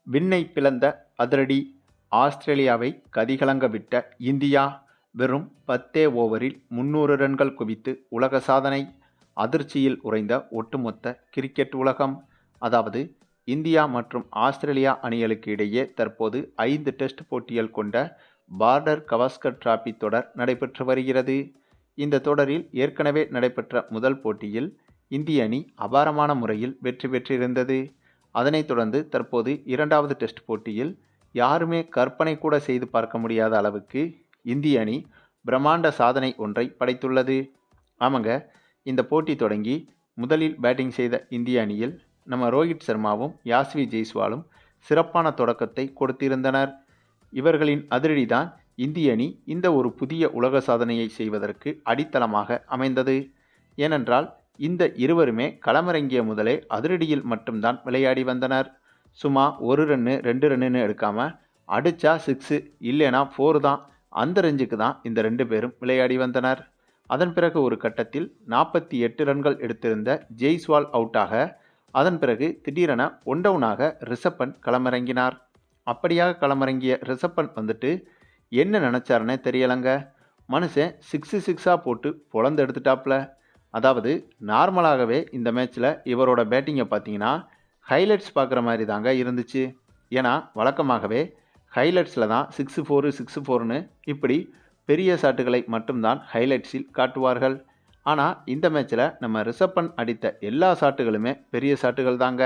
விண்ணை பிளந்த அதிரடி ஆஸ்திரேலியாவை கதிகலங்க விட்ட இந்தியா வெறும் 10 ஓவரில் 300 ரன்கள் குவித்து உலக சாதனை. அதிர்ச்சியில் உறைந்த ஒட்டுமொத்த கிரிக்கெட் உலகம். அதாவது இந்தியா மற்றும் ஆஸ்திரேலியா அணிகளுக்கு இடையே தற்போது 5 டெஸ்ட் போட்டிகள் கொண்ட பார்டர் கவாஸ்கர் டிராபி தொடர் நடைபெற்று வருகிறது. இந்த தொடரில் ஏற்கனவே நடைபெற்ற முதல் போட்டியில் இந்திய அணி அபாரமான முறையில் வெற்றி பெற்றிருந்தது. அதனைத் தொடர்ந்து தற்போது இரண்டாவது டெஸ்ட் போட்டியில் யாருமே கற்பனை கூட செய்து பார்க்க முடியாத அளவுக்கு இந்திய அணி பிரம்மாண்ட சாதனை ஒன்றை படைத்துள்ளது. ஆமாங்க, இந்த போட்டி தொடங்கி முதலில் பேட்டிங் செய்த இந்திய அணியில் நம்ம ரோஹித் சர்மாவும் யாஸ்வி ஜெய்ஸ்வாலும் சிறப்பான தொடக்கத்தை கொடுத்திருந்தனர். இவர்களின் அதிரடி தான் இந்திய அணி இந்த ஒரு புதிய உலக சாதனையை செய்வதற்கு அடித்தளமாக அமைந்தது. ஏனென்றால் இந்த இருவருமே களமிறங்கிய முதலே அதிரடியில் மட்டும்தான் விளையாடி வந்தனர். சும்மா 1 ரன்னு 2 ரன்னு எடுக்காம அடிச்சா 6 இல்லைனா 4 தான், அந்த ரேஞ்சுக்கு தான் இந்த 2 பேரும் விளையாடி வந்தனர். அதன் பிறகு ஒரு கட்டத்தில் 48 ரன்கள் எடுத்திருந்த ஜெய்ஸ்வால் அவுட்டாக அதன் பிறகு திடீரென ஒன் டவுனாக ரிஷப் பண்ட் களமிறங்கினார். அப்படியாக களமிறங்கிய ரிஷப் பண்ட் வந்துட்டு என்ன நினச்சாருன்னே தெரியலைங்க. மனுஷன் 6 போட்டு பொழந்து எடுத்துட்டாப்ல. அதாவது நார்மலாகவே இந்த மேட்ச்சில் இவரோட பேட்டிங்கை பார்த்தீங்கன்னா ஹைலைட்ஸ் பார்க்குற மாதிரி தாங்க இருந்துச்சு. ஏன்னா வழக்கமாகவே ஹைலைட்ஸில் தான் 6-4 இப்படி பெரிய ஷாட்டுகளை மட்டும்தான் ஹைலைட்ஸில் காட்டுவார்கள். ஆனால் இந்த மேட்ச்சில் நம்ம ரிஷப் பண்ட் அடித்த எல்லா ஷாட்டுகளுமே பெரிய ஷாட்டுகள் தாங்க.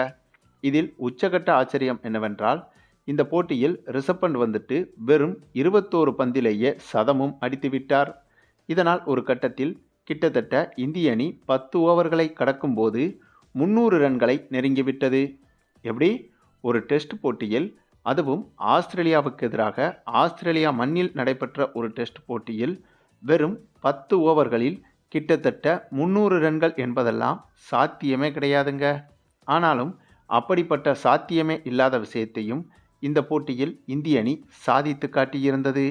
இதில் உச்சகட்ட ஆச்சரியம் என்னவென்றால் இந்த போட்டியில் ரிஷப் பண்ட் வந்துட்டு வெறும் 21 பந்திலேயே சதமும் அடித்து விட்டார். இதனால் ஒரு கட்டத்தில் கிட்டத்தட்ட இந்திய அணி 10 ஓவர்களை கடக்கும் போது 300 ரன்களை நெருங்கிவிட்டது. எப்படி ஒரு டெஸ்ட் போட்டியில், அதுவும் ஆஸ்திரேலியாவுக்கு எதிராக ஆஸ்திரேலியா மண்ணில் நடைபெற்ற ஒரு டெஸ்ட் போட்டியில் வெறும் 10 ஓவர்களில் கிட்டத்தட்ட 300 ரன்கள் என்பதெல்லாம் சாத்தியமே கிடையாதுங்க. ஆனாலும் அப்படிப்பட்ட சாத்தியமே இல்லாத விஷயத்தையும் இந்த போட்டியில் இந்திய அணி சாதித்து காட்டியிருந்தது.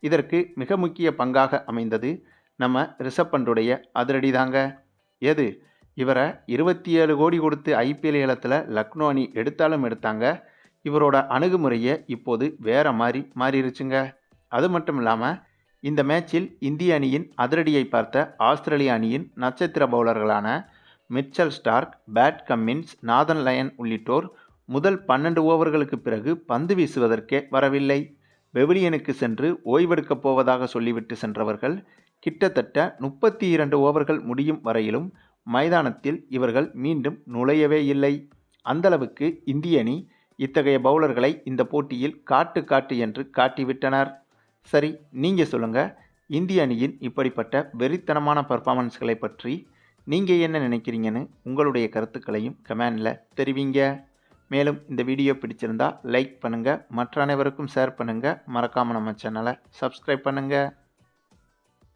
இதற்கு மிக முக்கிய பங்காக அமைந்தது நம்ம ரிஷப் பண்டுடைய அதிரடி தாங்க. எது இவரை 27 கோடி கொடுத்து ஐபிஎல் ஏலத்தில் லக்னோ அணி எடுத்தாலும் எடுத்தாங்க. இவரோட அணுகுமுறையை இப்போது வேற மாதிரி மாறிடுச்சுங்க. அது மட்டும் இல்லாமல் இந்த மேட்சில் இந்திய அணியின் அதிரடியை பார்த்த ஆஸ்திரேலிய அணியின் நட்சத்திர பவுலர்களான Mitchell Starc, Pat Cummins, Nathan Lyon உள்ளிட்டோர் முதல் 12 ஓவர்களுக்கு பிறகு பந்து வீசுவதற்கே வரவில்லை. பெவிலியனுக்கு சென்று ஓய்வெடுக்கப் போவதாக சொல்லிவிட்டு சென்றவர்கள் கிட்டத்தட்ட 32 ஓவர்கள் முடியும் வரையிலும் மைதானத்தில் இவர்கள் மீண்டும் நுழையவே இல்லை. அந்தளவுக்கு இந்திய அணி இத்தகைய பவுலர்களை இந்த போட்டியில் காட்டு என்று காட்டிவிட்டனர். சரி, நீங்கள் சொல்லுங்கள், இந்திய அணியின் இப்படிப்பட்ட வெறித்தனமான பர்ஃபார்மன்ஸ்களை பற்றி நீங்கள் என்ன நினைக்கிறீங்கன்னு உங்களுடைய கருத்துக்களையும் கமெண்டில் தெரிவிங்க. மேலும் இந்த வீடியோ பிடிச்சிருந்தா லைக் பண்ணுங்கள், மற்ற அனைவருக்கும் ஷேர் பண்ணுங்கள், மறக்காமல் நம்ம சேனலை சப்ஸ்கிரைப் பண்ணுங்கள்.